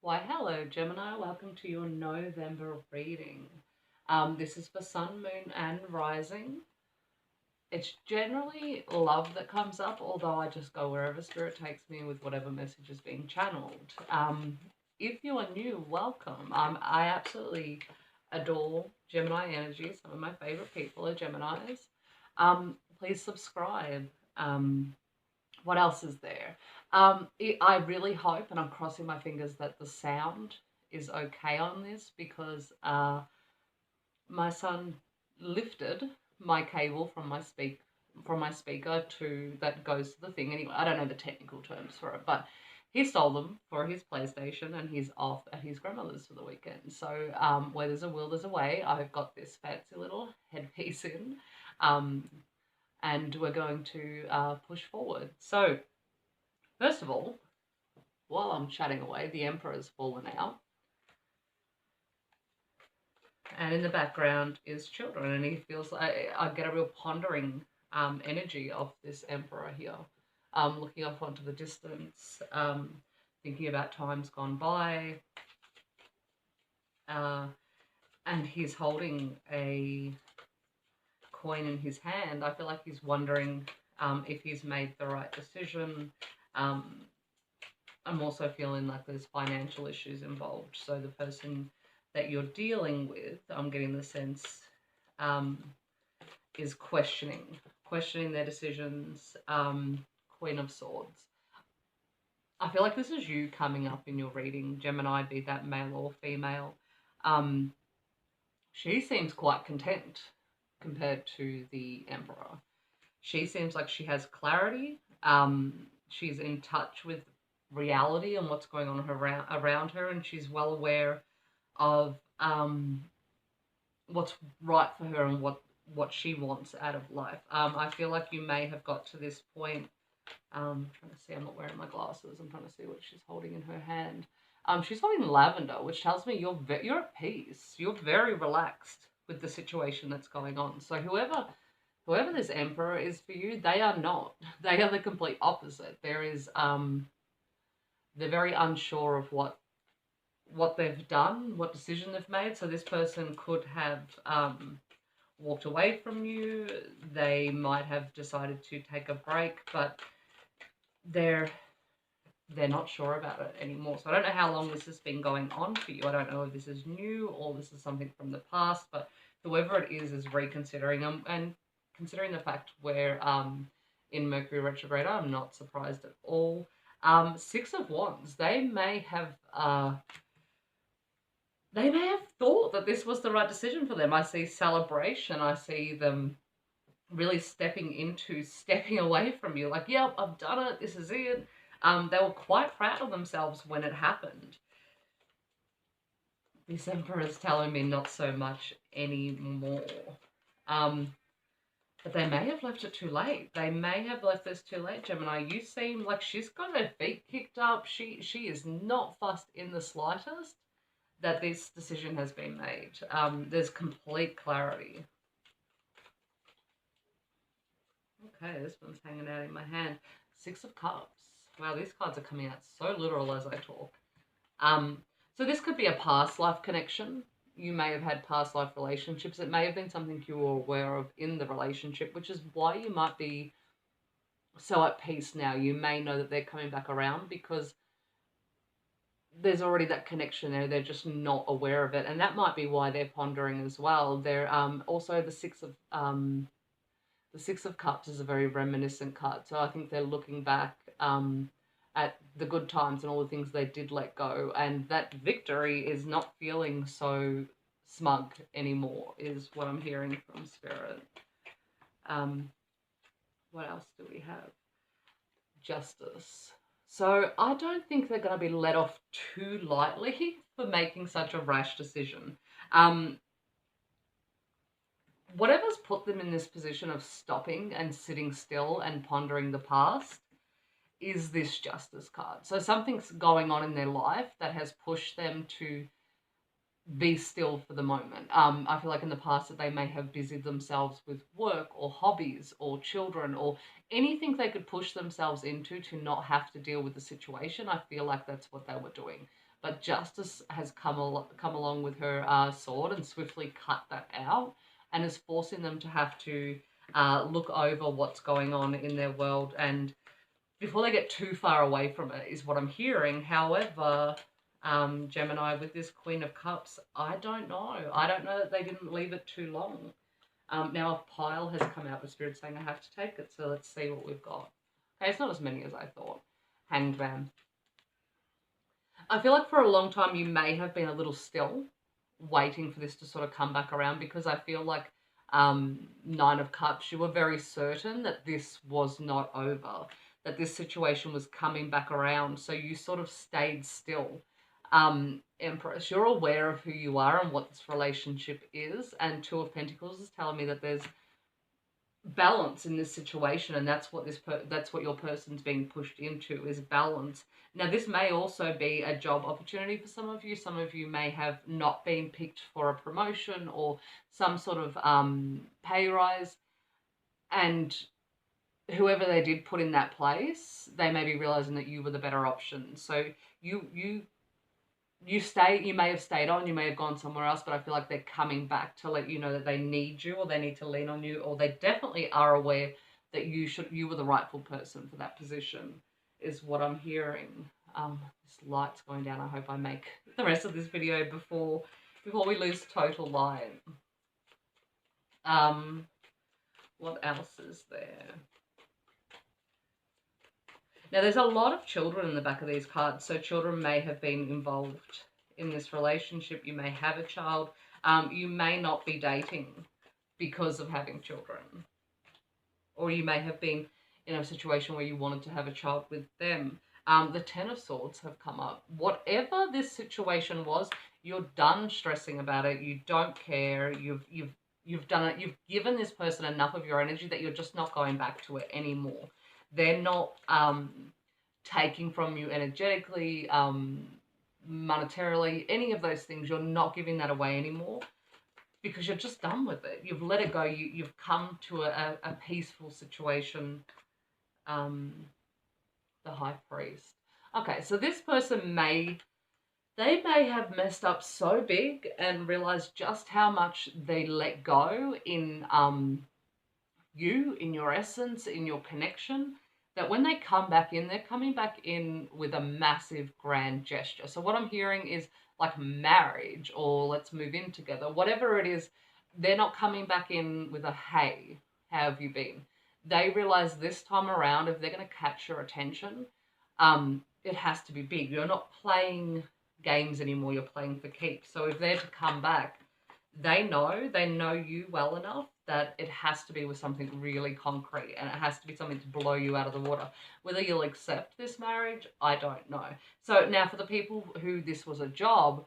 Why, hello, Gemini. Welcome to your November reading. This is for Sun, Moon, and Rising. It's generally love that comes up, although I just go wherever Spirit takes me with whatever message is being channeled. If you are new, welcome. I absolutely adore Gemini energy. Some of my favorite people are Geminis. Please subscribe. What else is there? I really hope, and I'm crossing my fingers, that the sound is okay on this because my son lifted my cable from my speaker to that goes to the thing. Anyway, I don't know the technical terms for it, but he stole them for his PlayStation and he's off at his grandmother's for the weekend. So where there's a will, there's a way. I've got this fancy little headpiece in. Um, and we're going to push forward. So, first of all, while I'm chatting away, the Emperor's fallen out, and in the background is children, and he feels like I get a real pondering energy of this Emperor here, looking off onto the distance, thinking about times gone by, uh, and he's holding a coin in his hand. I feel like he's wondering if he's made the right decision. I'm also feeling like there's financial issues involved. So the person that you're dealing with, I'm getting the sense, um, is questioning their decisions. Queen of Swords. I feel like this is you coming up in your reading, Gemini, be that male or female. Um, she seems quite content compared to the Emperor. She seems like she has clarity. She's in touch with reality and what's going on around her, and she's well aware of what's right for her and what she wants out of life. I feel like you may have got to this point. Trying to see, I'm not wearing my glasses. I'm trying to see what she's holding in her hand. She's holding lavender, which tells me you're at peace. You're very relaxed with the situation that's going on. So whoever this emperor is for you, they are not. They are the complete opposite. They're very unsure of what they've done, what decision they've made. So this person could have walked away from you. They might have decided to take a break, but they're they're not sure about it anymore. So I don't know how long this has been going on for you. I don't know if this is new or this is something from the past, but whoever it is reconsidering them and considering the fact we're in Mercury retrograde. I'm not surprised at all. Six of Wands. They may have thought that this was the right decision for them. I see celebration. I see them really stepping away from you. Like, yep, I've done it. This is it. They were quite proud of themselves when it happened. This Emperor is telling me not so much anymore. But they may have left it too late. They may have left this too late, Gemini. You seem like she's got her feet kicked up. She is not fussed in the slightest that this decision has been made. There's complete clarity. Okay, this one's hanging out in my hand. Six of Cups. Wow, these cards are coming out so literal as I talk. So this could be a past life connection. You may have had past life relationships. It may have been something you were aware of in the relationship, which is why you might be so at peace now. You may know that they're coming back around because there's already that connection there. They're just not aware of it, and that might be why they're pondering as well. They're also the Six of Cups is a very reminiscent card, so I think they're looking back at the good times and all the things they did let go, and that victory is not feeling so smug anymore, is what I'm hearing from Spirit. What else do we have? Justice. So I don't think they're going to be let off too lightly for making such a rash decision. Whatever's put them in this position of stopping and sitting still and pondering the past is this Justice card. So something's going on in their life that has pushed them to be still for the moment. I feel like in the past that they may have busied themselves with work or hobbies or children or anything they could push themselves into to not have to deal with the situation. I feel like that's what they were doing. but justice has come along with her sword and swiftly cut that out, and is forcing them to have to look over what's going on in their world, and before they get too far away from it, is what I'm hearing. However, Gemini, with this Queen of Cups, I don't know. I don't know that they didn't leave it too long. Now a pile has come out with Spirit saying I have to take it, so let's see what we've got. Okay, it's not as many as I thought. Hanged Man. I feel like for a long time you may have been a little still, waiting for this to sort of come back around, because I feel like Nine of Cups, you were very certain that this was not over, that this situation was coming back around, so you sort of stayed still. Empress, you're aware of who you are and what this relationship is, and Two of Pentacles is telling me that there's balance in this situation, and that's what that's what your person's being pushed into, is balance. Now this may also be a job opportunity for some of you. Some of you may have not been picked for a promotion or some sort of pay rise, and whoever they did put in that place, they may be realizing that you were the better option. So you you may have stayed on, you may have gone somewhere else, but I feel like they're coming back to let you know that they need you, or they need to lean on you, or they definitely are aware that you were the rightful person for that position, is what I'm hearing. This light's going down. I hope I make the rest of this video before we lose total light. What else is there? Now, there's a lot of children in the back of these cards, so children may have been involved in this relationship. You may have a child. You may not be dating because of having children. Or you may have been in a situation where you wanted to have a child with them. The Ten of Swords have come up. Whatever this situation was, you're done stressing about it. You don't care. You've done it. You've given this person enough of your energy that you're just not going back to it anymore. They're not taking from you energetically, monetarily, any of those things. You're not giving that away anymore because you're just done with it. You've let it go. You've come to a peaceful situation. The High Priest. Okay, so this person may have messed up so big and realized just how much they let go in you, in your essence, in your connection, that when they come back in, they're coming back in with a massive grand gesture. So what I'm hearing is like marriage, or let's move in together, whatever it is. They're not coming back in with a, hey, how have you been? They realize this time around, if they're going to catch your attention, it has to be big. You're not playing games anymore, you're playing for keeps. So if they're to come back, they know you well enough that it has to be with something really concrete, and it has to be something to blow you out of the water. Whether you'll accept this marriage, I don't know. So now for the people who this was a job,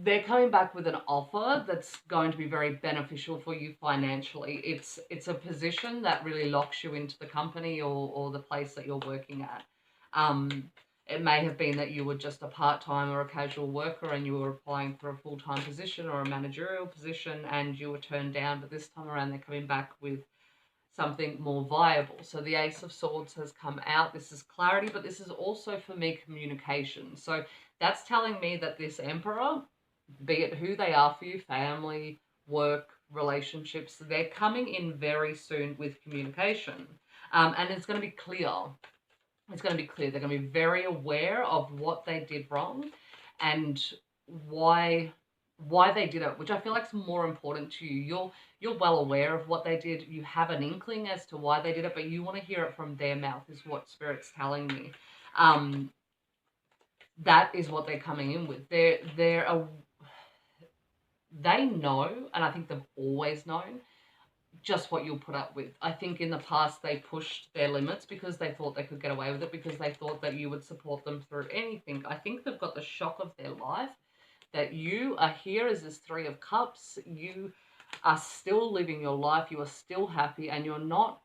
they're coming back with an offer that's going to be very beneficial for you financially. It's a position that really locks you into the company or the place that you're working at. It may have been that you were just a part-time or a casual worker and you were applying for a full-time position or a managerial position and you were turned down, but this time around they're coming back with something more viable. So the Ace of Swords has come out. This is clarity, but this is also for me communication. So that's telling me that this Emperor, be it who they are for you, family, work, relationships, they're coming in very soon with communication. And it's going to be clear. It's going to be clear. They're going to be very aware of what they did wrong and why they did it, which I feel like is more important to you. You're well aware of what they did. You have an inkling as to why they did it, but you want to hear it from their mouth, is what Spirit's telling me. That is what they're coming in with. They know, and I think they've always known, just what you'll put up with. I think in the past they pushed their limits because they thought they could get away with it, because they thought that you would support them through anything. I think they've got the shock of their life that you are here as this Three of Cups. You are still living your life. You are still happy, and you're not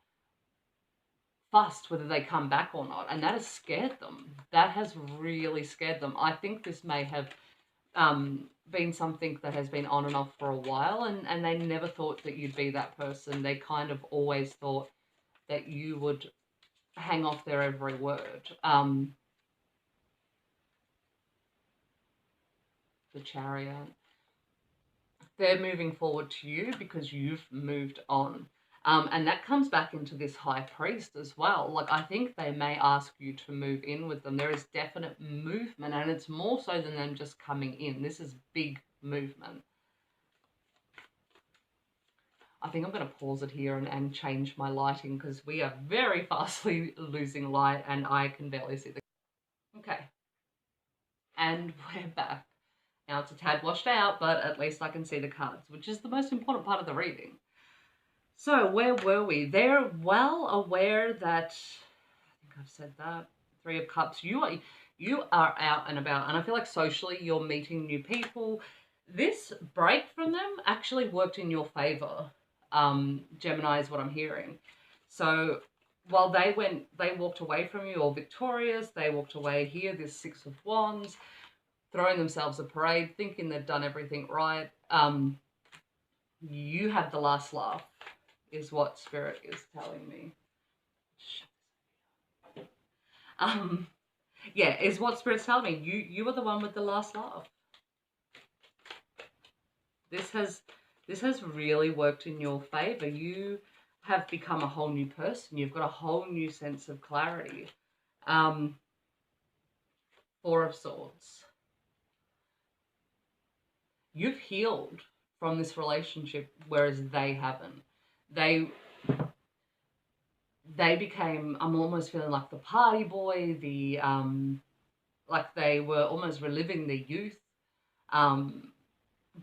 fussed whether they come back or not. And that has scared them. That has really scared them. I think this may have been something that has been on and off for a while, and they never thought that you'd be that person. They kind of always thought that you would hang off their every word. the Chariot. They're moving forward to you because you've moved on. And that comes back into this High Priest as well. Like, I think they may ask you to move in with them. There is definite movement, and it's more so than them just coming in. This is big movement. I think I'm going to pause it here and change my lighting because we are very fastly losing light and I can barely see the... Okay. And we're back. Now it's a tad washed out, but at least I can see the cards, which is the most important part of the reading. So where were we? They're well aware that, I think I've said that, Three of Cups, you are out and about, and I feel like socially you're meeting new people. This break from them actually worked in your favor. Gemini is what I'm hearing. So while they walked away from you all victorious, they walked away here, this Six of Wands, throwing themselves a parade, thinking they've done everything right. You had the last laugh, is what Spirit is telling me. Yeah, is what Spirit's telling me. You are the one with the last laugh. This has really worked in your favor. You have become a whole new person. You've got a whole new sense of clarity. Four of Swords. You've healed from this relationship, whereas they haven't. They became, I'm almost feeling like the party boy, the like they were almost reliving their youth,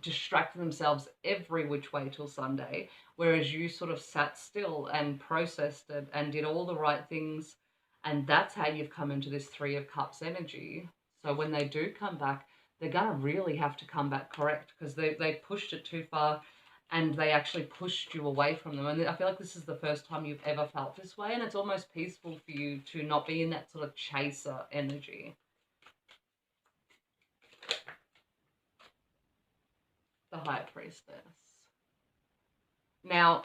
distracting themselves every which way till Sunday, whereas you sort of sat still and processed it and did all the right things, and that's how you've come into this Three of Cups energy. So when they do come back, they're gonna really have to come back correct, because they pushed it too far and they actually pushed you away from them. And I feel like this is the first time you've ever felt this way, and it's almost peaceful for you to not be in that sort of chaser energy. The High Priestess. Now,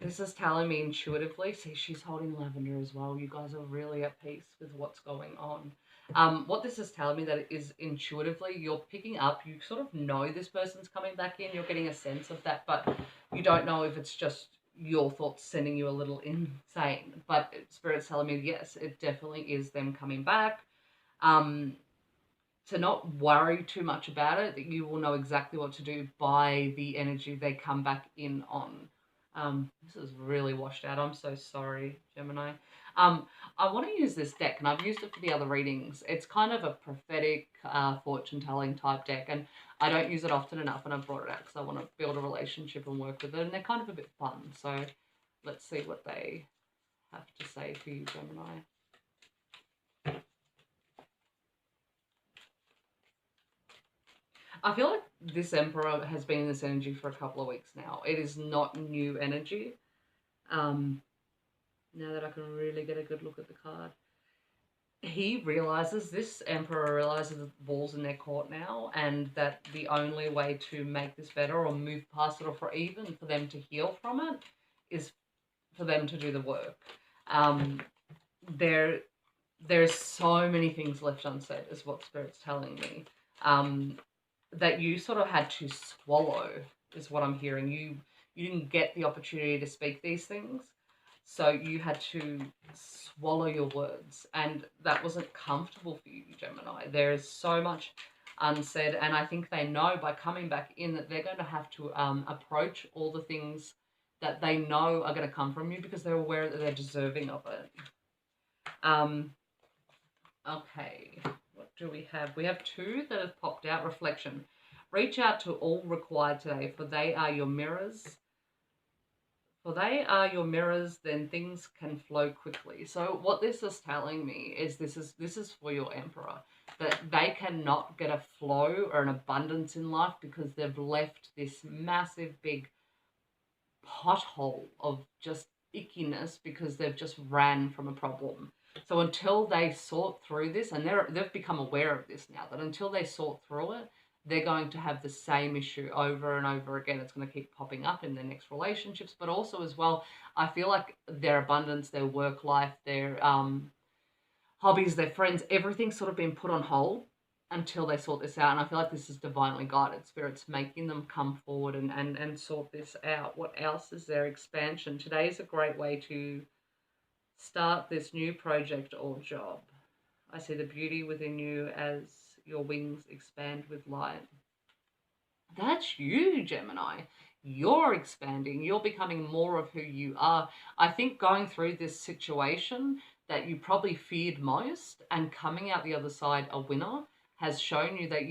this is telling me intuitively, see, she's holding lavender as well. You guys are really at peace with what's going on. What this is telling me that is intuitively, you're picking up, you sort of know this person's coming back in, you're getting a sense of that, but you don't know if it's just your thoughts sending you a little insane. But Spirit's telling me, yes, it definitely is them coming back. To not worry too much about it, that you will know exactly what to do by the energy they come back in on. This is really washed out. I'm so sorry, Gemini. I want to use this deck, and I've used it for the other readings. It's kind of a prophetic, fortune-telling type deck, and I don't use it often enough, and I brought it out because I want to build a relationship and work with it, and they're kind of a bit fun. So let's see what they have to say for you, Gemini. I feel like this Emperor has been in this energy for a couple of weeks now. It is not new energy. Now that I can really get a good look at the card. He realizes, this Emperor realizes that the ball's in their court now, and that the only way to make this better or move past it, or for even for them to heal from it, is for them to do the work. There's so many things left unsaid, is what Spirit's telling me. That you sort of had to swallow, is what I'm hearing. You didn't get the opportunity to speak these things, so you had to swallow your words, and that wasn't comfortable for you, Gemini. There is so much unsaid, and I think they know by coming back in that they're going to have to approach all the things that they know are going to come from you, because they're aware that they're deserving of it. Okay. What do we have? We have two that have popped out. Reflection. Reach out to all required today, for they are your mirrors. For they are your mirrors, then things can flow quickly. So what this is telling me is this is for your Emperor, that they cannot get a flow or an abundance in life because they've left this massive big pothole of just ickiness because they've just ran from a problem. So until they sort through this, and they've become aware of this now, that until they sort through it, they're going to have the same issue over and over again. It's going to keep popping up in their next relationships, but also as well, I feel like their abundance, their work life, their hobbies, their friends, everything's sort of been put on hold. until they sort this out. And I feel like this is divinely guided. Spirit's making them come forward and sort this out. What else is there? Expansion. Today is a great way to start this new project or job. I see the beauty within you as your wings expand with light. That's you, Gemini. You're expanding. You're becoming more of who you are. I think going through this situation that you probably feared most and coming out the other side a winner has shown you that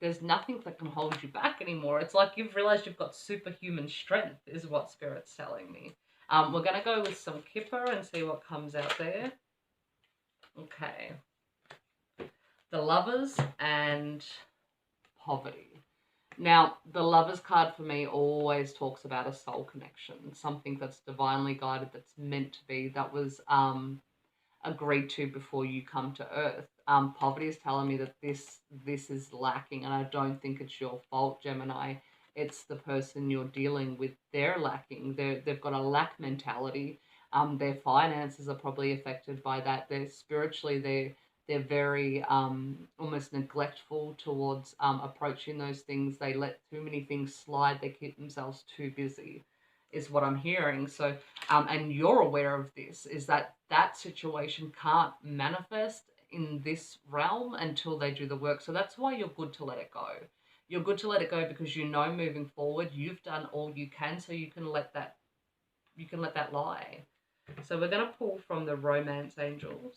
there's nothing that can hold you back anymore. It's like you've realized you've got superhuman strength, is what Spirit's telling me. We're going to go with some Kipper and see what comes out there. Okay. The Lovers and Poverty. Now, the Lovers card for me always talks about a soul connection, something that's divinely guided, that's meant to be, that was agreed to before you come to Earth. Poverty is telling me that this is lacking, and I don't think it's your fault, Gemini. It's the person you're dealing with. They're lacking. They've got a lack mentality. Their finances are probably affected by that. They're spiritually, they're very almost neglectful towards approaching those things. They let too many things slide. They keep themselves too busy, is what I'm hearing. So, and you're aware of this, is that situation can't manifest in this realm until they do the work. So that's why you're good to let it go. You're good to let it go because you know moving forward you've done all you can, so you can let that lie. So we're going to pull from the Romance Angels.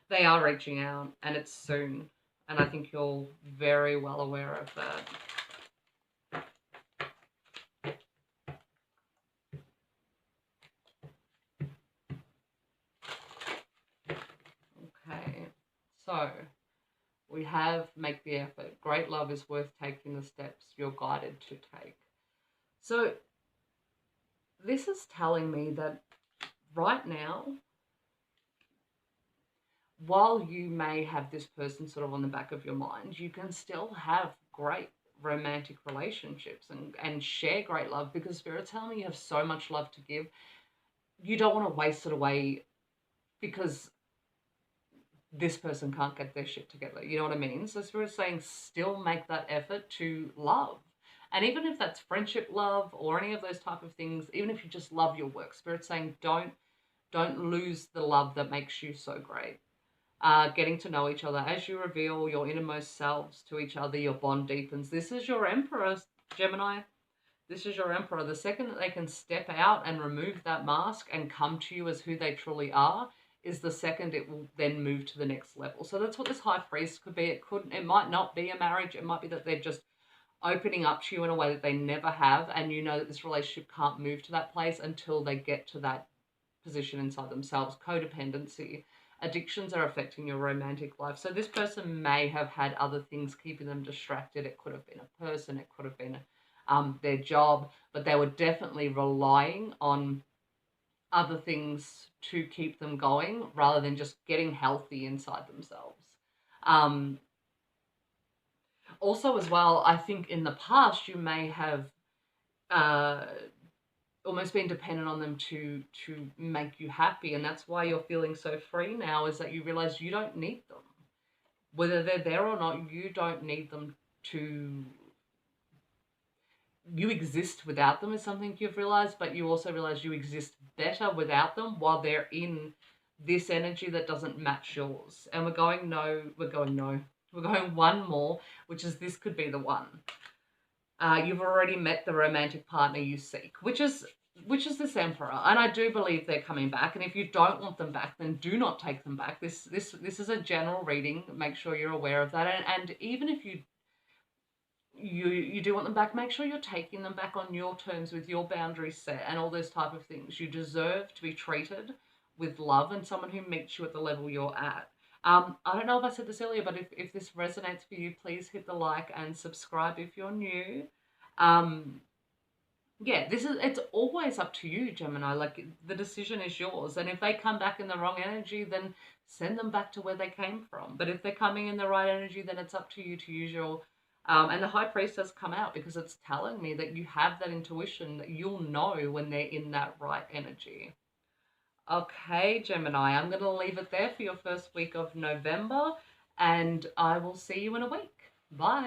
They are reaching out, and it's soon. And I think you're very well aware of that. Okay, so we have make the effort. Great love is worth taking the steps you're guided to take. So this is telling me that right now, while you may have this person sort of on the back of your mind, you can still have great romantic relationships and share great love, because Spirit's telling me you have so much love to give. You don't want to waste it away because this person can't get their shit together. You know what I mean? So Spirit's saying still make that effort to love. And even if that's friendship love or any of those type of things, even if you just love your work, Spirit's saying don't lose the love that makes you so great. Getting to know each other. As you reveal your innermost selves to each other, your bond deepens. This is your Emperor, Gemini. This is your Emperor. The second that they can step out and remove that mask and come to you as who they truly are is the second it will then move to the next level. So that's what this High Priest could be. It might not be a marriage. It might be that they're just opening up to you in a way that they never have, and you know that this relationship can't move to that place until they get to that position inside themselves. Codependency. Addictions are affecting your romantic life. So this person may have had other things keeping them distracted. It could have been a person. It could have been their job. But they were definitely relying on other things to keep them going rather than just getting healthy inside themselves. Also as well, I think in the past you may have almost been dependent on them to make you happy, and that's why you're feeling so free now, is that you realize you don't need them. Whether they're there or not, you don't need them to... You exist without them is something you've realized, but you also realize you exist better without them while they're in this energy that doesn't match yours. And we're going one more, which is this could be the one. You've already met the romantic partner you seek, which is this Emperor, and I do believe they're coming back. And if you don't want them back, then do not take them back. This is a general reading. Make sure you're aware of that. And even if you do want them back, make sure you're taking them back on your terms, with your boundaries set and all those type of things. You deserve to be treated with love and someone who meets you at the level you're at. I don't know if I said this earlier, but if this resonates for you, please hit the like and subscribe if you're new. Yeah, it's always up to you, Gemini. Like, the decision is yours. And if they come back in the wrong energy, then send them back to where they came from. But if they're coming in the right energy, then it's up to you to use your... and the High Priest has come out because it's telling me that you have that intuition, that you'll know when they're in that right energy. Okay, Gemini, I'm going to leave it there for your first week of November, and I will see you in a week. Bye.